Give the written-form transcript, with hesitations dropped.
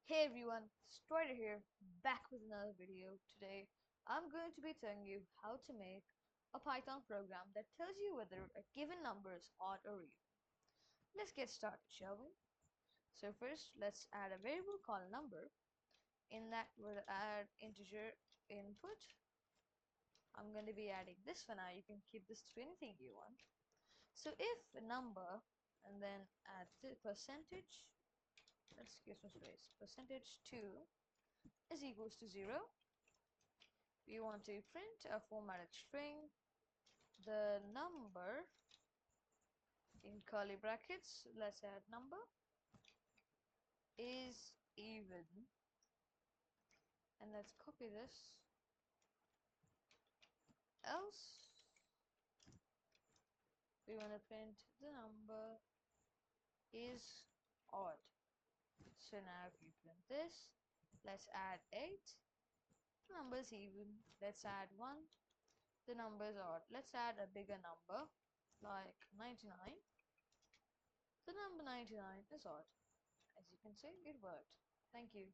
Hey everyone, Strider here, back with another video. Today, I'm going to be telling you how to make a Python program that tells you whether a given number is odd or even. Let's get started, shall we? So first, let's add a variable called number. In that, we'll add integer input. I'm going to be adding this for now. You can keep this to anything you want. So if a number, and then add the percentage, let's give some space, percentage 2 is equals to 0. We want to print a formatted string, the number in curly brackets, let's add number, is even, and let's copy this, else we want to print the number is odd. So now if you print this, let's add 8, the number is even, let's add 1, the number is odd. Let's add a bigger number like 99, the number 99 is odd. As you can see, it worked. Thank you.